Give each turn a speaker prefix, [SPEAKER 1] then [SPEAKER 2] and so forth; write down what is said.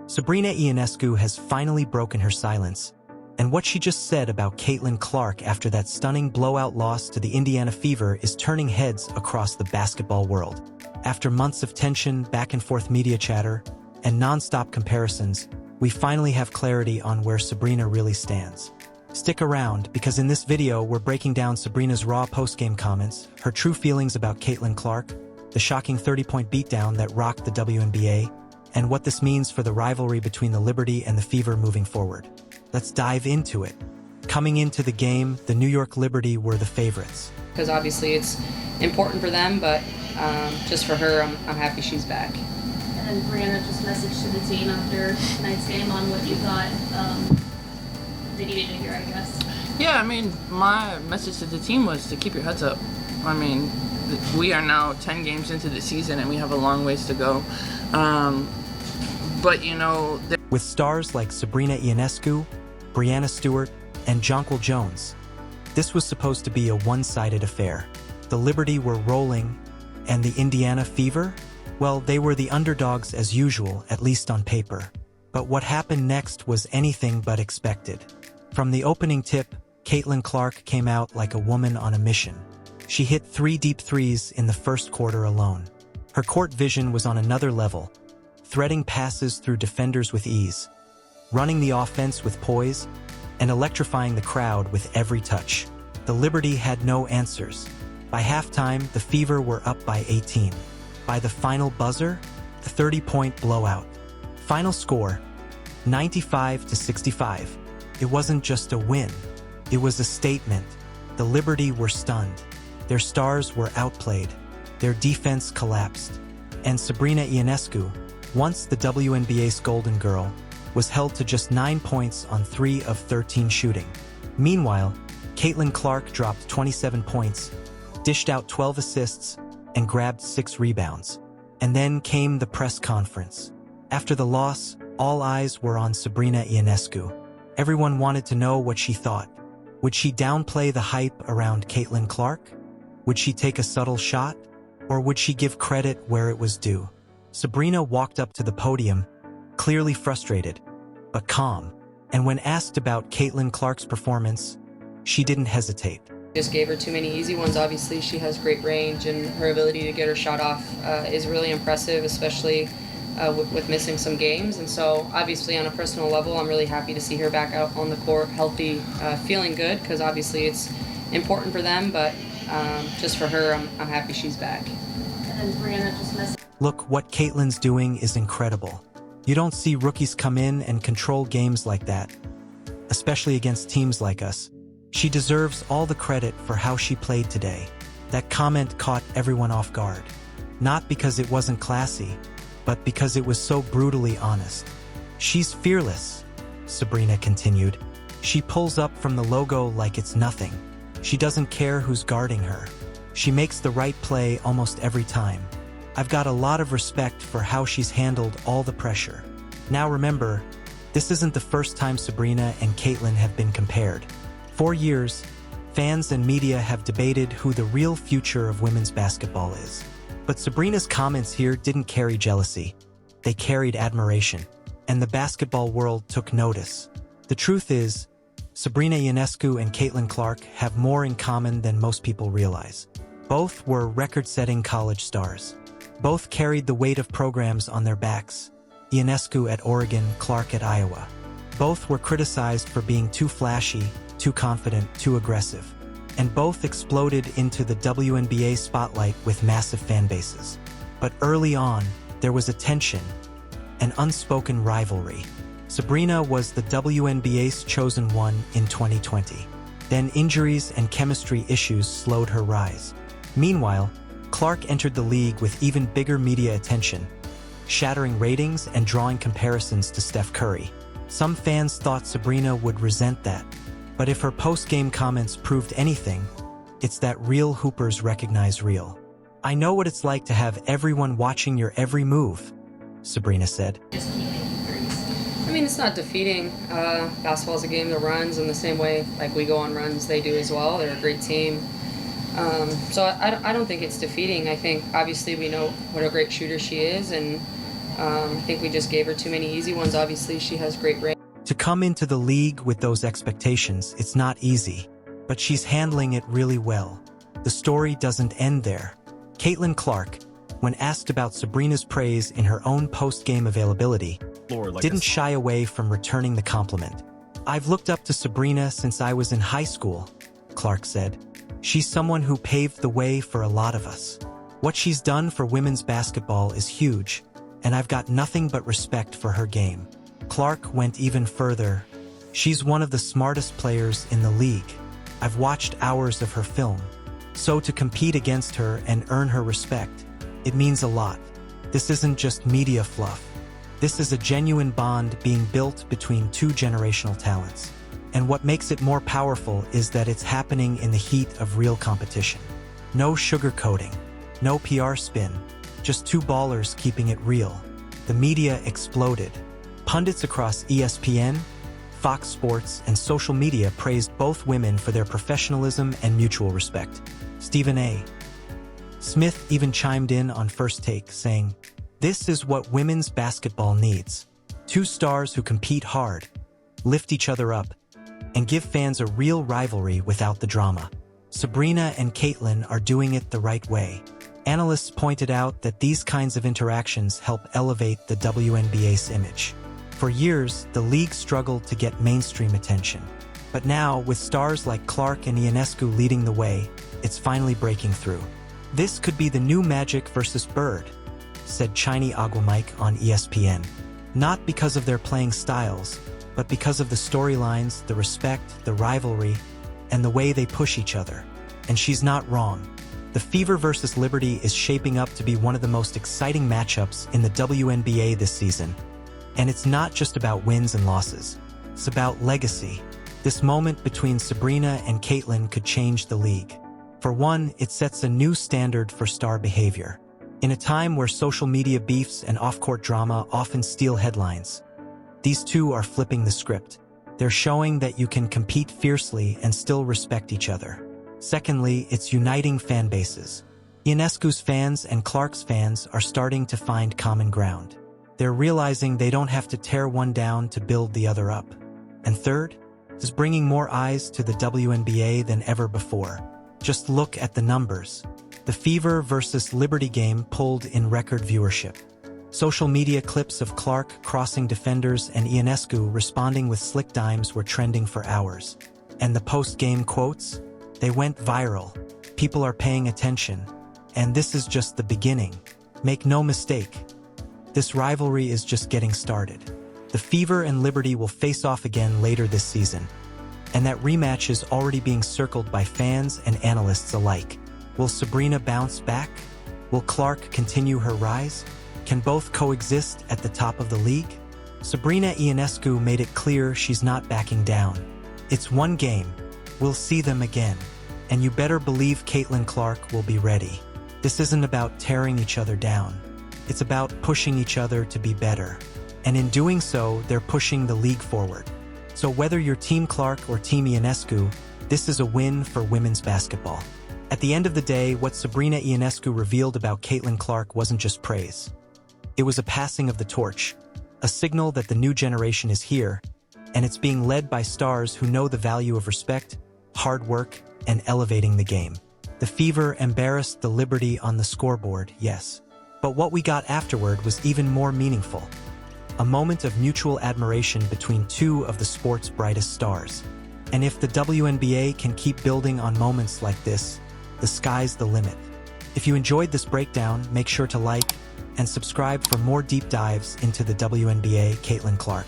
[SPEAKER 1] Sabrina Ionescu has finally broken her silence, and what she just said about Caitlin Clark after that stunning blowout loss to the Indiana Fever is turning heads across the basketball world. After months of tension, back-and-forth media chatter, and non-stop comparisons, we finally have clarity on where Sabrina really stands. Stick around, because in this video we're breaking down Sabrina's raw post-game comments, her true feelings about Caitlin Clark, the shocking 30-point beatdown that rocked the WNBA, and what this means for the rivalry between the Liberty and the Fever moving forward. Let's dive into it. Coming into the game, the New York Liberty were the favorites.
[SPEAKER 2] Because obviously it's important for them, but just for her, I'm happy she's back.
[SPEAKER 3] And then Brianna just messaged to the team after tonight's game on what you thought they needed to hear, I guess.
[SPEAKER 4] Yeah, I mean, my message to the team was to keep your heads up. I mean, we are now 10 games into the season and we have a long ways to go. But, you know...
[SPEAKER 1] With stars like Sabrina Ionescu, Breanna Stewart, and Jonquel Jones, this was supposed to be a one-sided affair. The Liberty were rolling, and the Indiana Fever? Well, they were the underdogs as usual, at least on paper. But what happened next was anything but expected. From the opening tip, Caitlin Clark came out like a woman on a mission. She hit 3 deep threes in the first quarter alone. Her court vision was on another level, threading passes through defenders with ease, running the offense with poise, and electrifying the crowd with every touch. The Liberty had no answers. By halftime, the Fever were up by 18. By the final buzzer, the 30-point blowout. Final score, 95-65. It wasn't just a win. It was a statement. The Liberty were stunned. Their stars were outplayed. Their defense collapsed. And Sabrina Ionescu, once the WNBA's Golden Girl, was held to just 9 points on 3 of 13 shooting. Meanwhile, Caitlin Clark dropped 27 points, dished out 12 assists, and grabbed 6 rebounds. And then came the press conference. After the loss, all eyes were on Sabrina Ionescu. Everyone wanted to know what she thought. Would she downplay the hype around Caitlin Clark? Would she take a subtle shot? Or would she give credit where it was due? Sabrina walked up to the podium, clearly frustrated, but calm. And when asked about Caitlin Clark's performance, she didn't hesitate.
[SPEAKER 2] Just gave her too many easy ones. Obviously, she has great range, and her ability to get her shot off is really impressive, especially with missing some games. And so, obviously, on a personal level, I'm really happy to see her back out on the court, healthy, feeling good, because obviously it's important for them, but just for her, I'm happy she's back.
[SPEAKER 3] And then Brianna just messaged.
[SPEAKER 1] Look, what Caitlin's doing is incredible. You don't see rookies come in and control games like that, especially against teams like us. She deserves all the credit for how she played today. That comment caught everyone off guard. Not because it wasn't classy, but because it was so brutally honest. She's fearless, Sabrina continued. She pulls up from the logo like it's nothing. She doesn't care who's guarding her. She makes the right play almost every time. I've got a lot of respect for how she's handled all the pressure. Now remember, this isn't the first time Sabrina and Caitlin have been compared. For years, fans and media have debated who the real future of women's basketball is. But Sabrina's comments here didn't carry jealousy. They carried admiration. And the basketball world took notice. The truth is, Sabrina Ionescu and Caitlin Clark have more in common than most people realize. Both were record-setting college stars. Both carried the weight of programs on their backs. Ionescu at Oregon, Clark at Iowa. Both were criticized for being too flashy, too confident, too aggressive. And both exploded into the WNBA spotlight with massive fan bases. But early on, there was a tension, an unspoken rivalry. Sabrina was the WNBA's chosen one in 2020. Then injuries and chemistry issues slowed her rise. Meanwhile, Clark entered the league with even bigger media attention, shattering ratings and drawing comparisons to Steph Curry. Some fans thought Sabrina would resent that. But if her post-game comments proved anything, it's that real hoopers recognize real. I know what it's like to have everyone watching your every move, Sabrina said.
[SPEAKER 3] Just keep making threes.
[SPEAKER 2] I mean, it's not defeating. Basketball's a game that runs in the same way like we go on runs, they do as well. They're a great team. So I don't think it's defeating. I think obviously we know what a great shooter she is, and I think we just gave her too many easy ones. Obviously, she has great range.
[SPEAKER 1] To come into the league with those expectations, it's not easy, but she's handling it really well. The story doesn't end there. Caitlin Clark, when asked about Sabrina's praise in her own post-game availability, didn't shy away from returning the compliment. "I've looked up to Sabrina since I was in high school," Clark said. "She's someone who paved the way for a lot of us. What she's done for women's basketball is huge, and I've got nothing but respect for her game." Clark went even further. "She's one of the smartest players in the league. I've watched hours of her film. So to compete against her and earn her respect, it means a lot. This isn't just media fluff. This is a genuine bond being built between two generational talents. And what makes it more powerful is that it's happening in the heat of real competition. No sugarcoating, no PR spin, just two ballers keeping it real." The media exploded. Pundits across ESPN, Fox Sports, and social media praised both women for their professionalism and mutual respect. Stephen A. Smith even chimed in on First Take, saying, "This is what women's basketball needs. Two stars who compete hard, lift each other up, and give fans a real rivalry without the drama." Sabrina and Caitlin are doing it the right way. Analysts pointed out that these kinds of interactions help elevate the WNBA's image. For years, the league struggled to get mainstream attention. But now, with stars like Clark and Ionescu leading the way, it's finally breaking through. "This could be the new Magic versus Bird," said Chiny Aguamike on ESPN. "Not because of their playing styles, but because of the storylines, the respect, the rivalry, and the way they push each other." And she's not wrong. The Fever versus Liberty is shaping up to be one of the most exciting matchups in the WNBA this season. And it's not just about wins and losses. It's about legacy. This moment between Sabrina and Caitlin could change the league. For one, it sets a new standard for star behavior. In a time where social media beefs and off-court drama often steal headlines, these two are flipping the script. They're showing that you can compete fiercely and still respect each other. Secondly, it's uniting fan bases. Ionescu's fans and Clark's fans are starting to find common ground. They're realizing they don't have to tear one down to build the other up. And third, it's bringing more eyes to the WNBA than ever before. Just look at the numbers. The Fever versus Liberty game pulled in record viewership. Social media clips of Clark crossing defenders and Ionescu responding with slick dimes were trending for hours. And the post-game quotes? They went viral. People are paying attention. And this is just the beginning. Make no mistake. This rivalry is just getting started. The Fever and Liberty will face off again later this season. And that rematch is already being circled by fans and analysts alike. Will Sabrina bounce back? Will Clark continue her rise? Can both coexist at the top of the league? Sabrina Ionescu made it clear she's not backing down. It's one game. We'll see them again. And you better believe Caitlin Clark will be ready. This isn't about tearing each other down. It's about pushing each other to be better. And in doing so, they're pushing the league forward. So whether you're Team Clark or Team Ionescu, this is a win for women's basketball. At the end of the day, what Sabrina Ionescu revealed about Caitlin Clark wasn't just praise. It was a passing of the torch, a signal that the new generation is here, and it's being led by stars who know the value of respect, hard work, and elevating the game. The Fever embarrassed the Liberty on the scoreboard, yes. But what we got afterward was even more meaningful. A moment of mutual admiration between two of the sport's brightest stars. And if the WNBA can keep building on moments like this, the sky's the limit. If you enjoyed this breakdown, make sure to like and subscribe for more deep dives into the WNBA. Caitlin Clark.